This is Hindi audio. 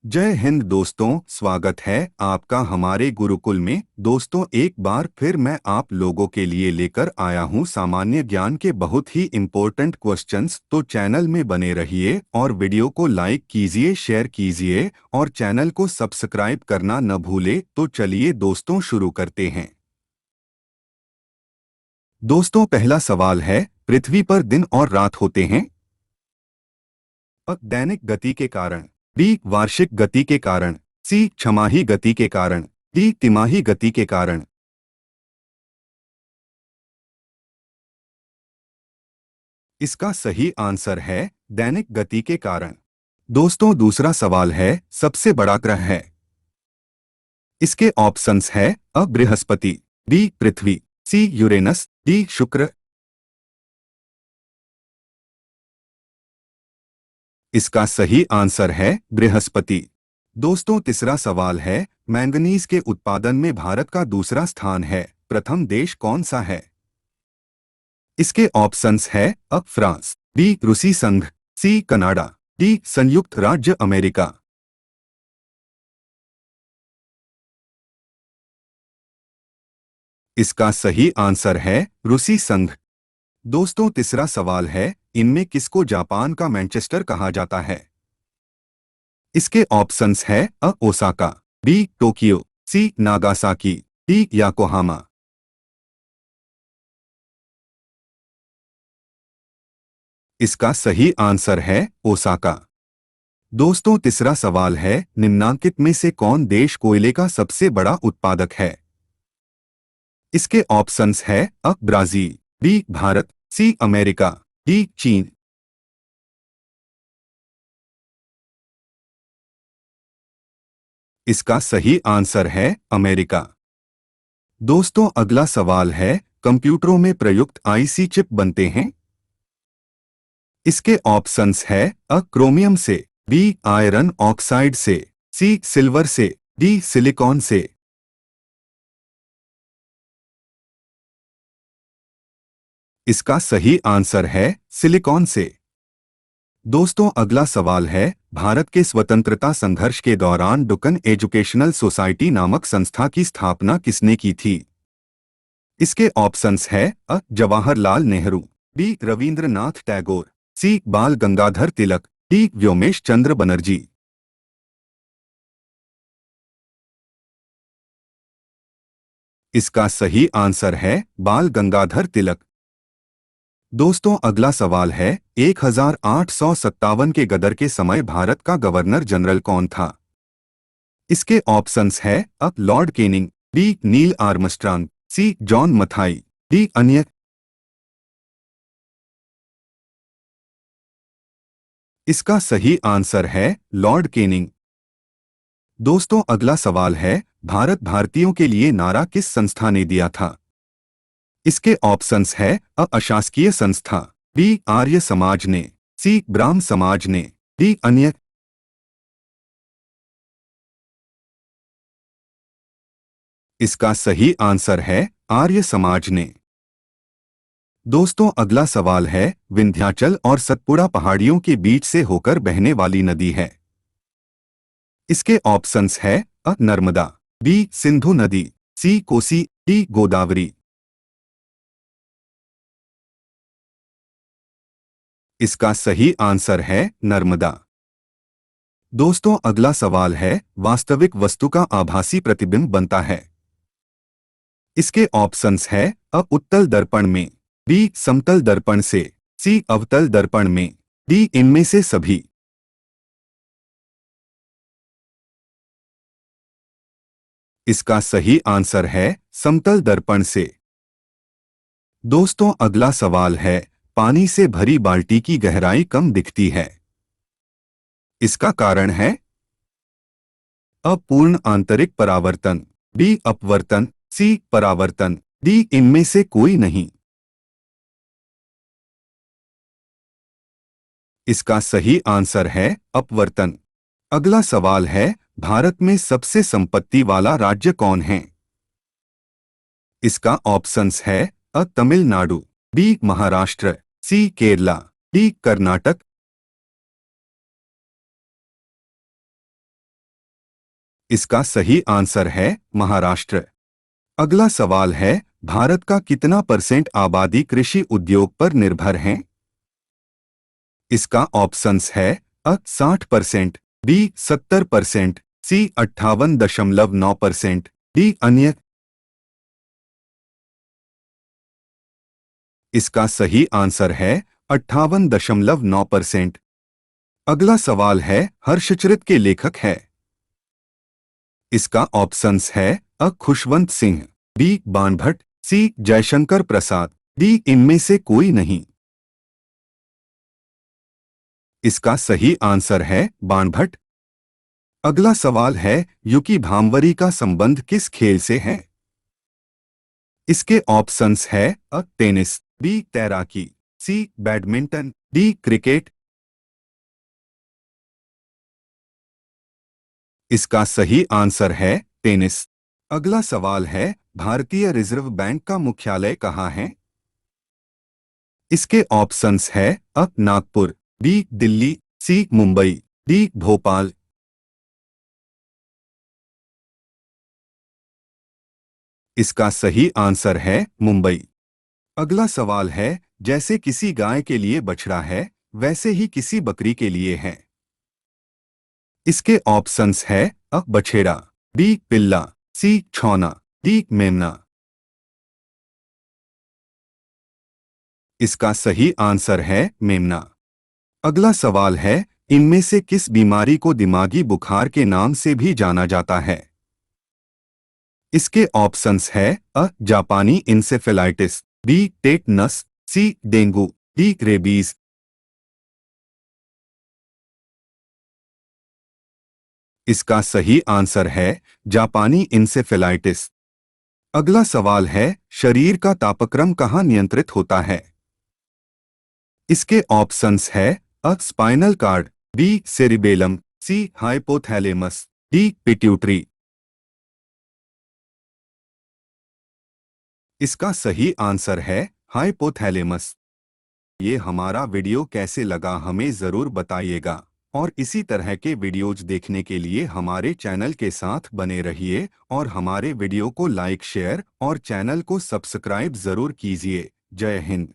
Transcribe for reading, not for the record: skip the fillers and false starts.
जय हिंद दोस्तों, स्वागत है आपका हमारे गुरुकुल में। दोस्तों, एक बार फिर मैं आप लोगों के लिए लेकर आया हूं सामान्य ज्ञान के बहुत ही इम्पोर्टेंट क्वेश्चंस। तो चैनल में बने रहिए और वीडियो को लाइक कीजिए, शेयर कीजिए और चैनल को सब्सक्राइब करना न भूले। तो चलिए दोस्तों, शुरू करते हैं। दोस्तों, पहला सवाल है, पृथ्वी पर दिन और रात होते हैं? दैनिक गति के कारण, बी वार्षिक गति के कारण, सी छमाही गति के कारण, डी तिमाही गति के कारण। इसका सही आंसर है दैनिक गति के कारण। दोस्तों, दूसरा सवाल है, सबसे बड़ा ग्रह है? इसके ऑप्शंस है बृहस्पति, बी पृथ्वी, सी यूरेनस, डी शुक्र। इसका सही आंसर है बृहस्पति। दोस्तों, तीसरा सवाल है, मैंगनीज के उत्पादन में भारत का दूसरा स्थान है, प्रथम देश कौन सा है? इसके ऑप्शंस है फ्रांस, बी रूसी संघ, सी कनाडा, डी संयुक्त राज्य अमेरिका। इसका सही आंसर है रूसी संघ। दोस्तों, तीसरा सवाल है, इनमें किसको जापान का मैनचेस्टर कहा जाता है? इसके ऑप्शंस है ओसाका, बी टोक्यो, सी नागासाकी, डी याकोहामा। इसका सही आंसर है ओसाका। दोस्तों, तीसरा सवाल है, निम्नांकित में से कौन देश कोयले का सबसे बड़ा उत्पादक है? इसके ऑप्शंस है Brazil, B Bharat, C America, D चीन। इसका सही आंसर है अमेरिका। दोस्तों, अगला सवाल है, कंप्यूटरों में प्रयुक्त आईसी चिप बनते हैं? इसके ऑप्शंस है क्रोमियम से, बी आयरन ऑक्साइड से, सी सिल्वर से, डी सिलिकॉन से। इसका सही आंसर है सिलिकॉन से। दोस्तों, अगला सवाल है, भारत के स्वतंत्रता संघर्ष के दौरान डुकन एजुकेशनल सोसाइटी नामक संस्था की स्थापना किसने की थी? इसके ऑप्शंस है जवाहरलाल नेहरू, बी रविंद्रनाथ टैगोर, सी बाल गंगाधर तिलक, डी व्योमेश चंद्र बनर्जी। इसका सही आंसर है बाल गंगाधर तिलक। दोस्तों, अगला सवाल है, 1857 के गदर के समय भारत का गवर्नर जनरल कौन था? इसके ऑप्शंस है Lord Canning, B Neil Armstrong, C John Mathai, D अन्य। इसका सही आंसर है लॉर्ड केनिंग। दोस्तों, अगला सवाल है, भारत भारतीयों के लिए नारा किस संस्था ने दिया था? इसके ऑप्शंस है अशासकीय संस्था, बी आर्य समाज ने, सी ब्राह्म समाज ने, डी अन्य। इसका सही आंसर है आर्य समाज ने। दोस्तों, अगला सवाल है, विंध्याचल और सतपुड़ा पहाड़ियों के बीच से होकर बहने वाली नदी है? इसके ऑप्शंस है नर्मदा, बी सिंधु नदी, सी कोसी, डी गोदावरी। इसका सही आंसर है नर्मदा। दोस्तों, अगला सवाल है, वास्तविक वस्तु का आभासी प्रतिबिंब बनता है? इसके ऑप्शंस है उत्तल दर्पण में, बी समतल दर्पण से, सी अवतल दर्पण में, डी इनमें से सभी। इसका सही आंसर है समतल दर्पण से। दोस्तों, अगला सवाल है, पानी से भरी बाल्टी की गहराई कम दिखती है? इसका कारण है अपूर्ण आंतरिक परावर्तन, बी अपवर्तन, सी परावर्तन, डी इनमें से कोई नहीं। इसका सही आंसर है अपवर्तन। अगला सवाल है, भारत में सबसे संपत्ति वाला राज्य कौन है? इसका ऑप्शंस है तमिलनाडु, बी महाराष्ट्र, सी केरला, डी कर्नाटक। इसका सही आंसर है महाराष्ट्र। अगला सवाल है, भारत का कितना परसेंट आबादी कृषि उद्योग पर निर्भर है? इसका ऑप्शंस है: अ 60%, बी 70%, सी 58.9%, डी अन्य। इसका सही आंसर है 58.9%। अगला सवाल है, हर्षचरित के लेखक है? इसका ऑप्शंस है: अ खुशवंत सिंह, बी बाणभट्ट, सी जयशंकर प्रसाद, डी इनमें से कोई नहीं। इसका सही आंसर है बाणभट्ट। अगला सवाल है, युकी भांवरी का संबंध किस खेल से है? इसके ऑप्शंस है: अ टेनिस, बी तैराकी, सी बैडमिंटन, डी क्रिकेट। इसका सही आंसर है टेनिस। अगला सवाल है, भारतीय रिजर्व बैंक का मुख्यालय कहाँ है? इसके ऑप्शंस है: अ नागपुर, बी दिल्ली, सी मुंबई, डी भोपाल। इसका सही आंसर है मुंबई। अगला सवाल है, जैसे किसी गाय के लिए बछड़ा है, वैसे ही किसी बकरी के लिए है। इसके ऑप्शंस है: अ बछेड़ा, बी पिल्ला, सी छौना, डी मेमना। इसका सही आंसर है मेमना। अगला सवाल है, इनमें से किस बीमारी को दिमागी बुखार के नाम से भी जाना जाता है? इसके ऑप्शंस है: अ जापानी इंसेफेलाइटिस, बी टेटनस, सी डेंगू, डी रेबीज। इसका सही आंसर है जापानी इंसेफेलाइटिस। अगला सवाल है, शरीर का तापक्रम कहाँ नियंत्रित होता है? इसके ऑप्शंस है: A spinal cord, B cerebellum, C hypothalamus, D pituitary. इसका सही आंसर है हाइपोथैलेमस। ये हमारा वीडियो कैसे लगा हमें ज़रूर बताइएगा, और इसी तरह के वीडियोज देखने के लिए हमारे चैनल के साथ बने रहिए और हमारे वीडियो को लाइक शेयर और चैनल को सब्सक्राइब ज़रूर कीजिए। जय हिंद।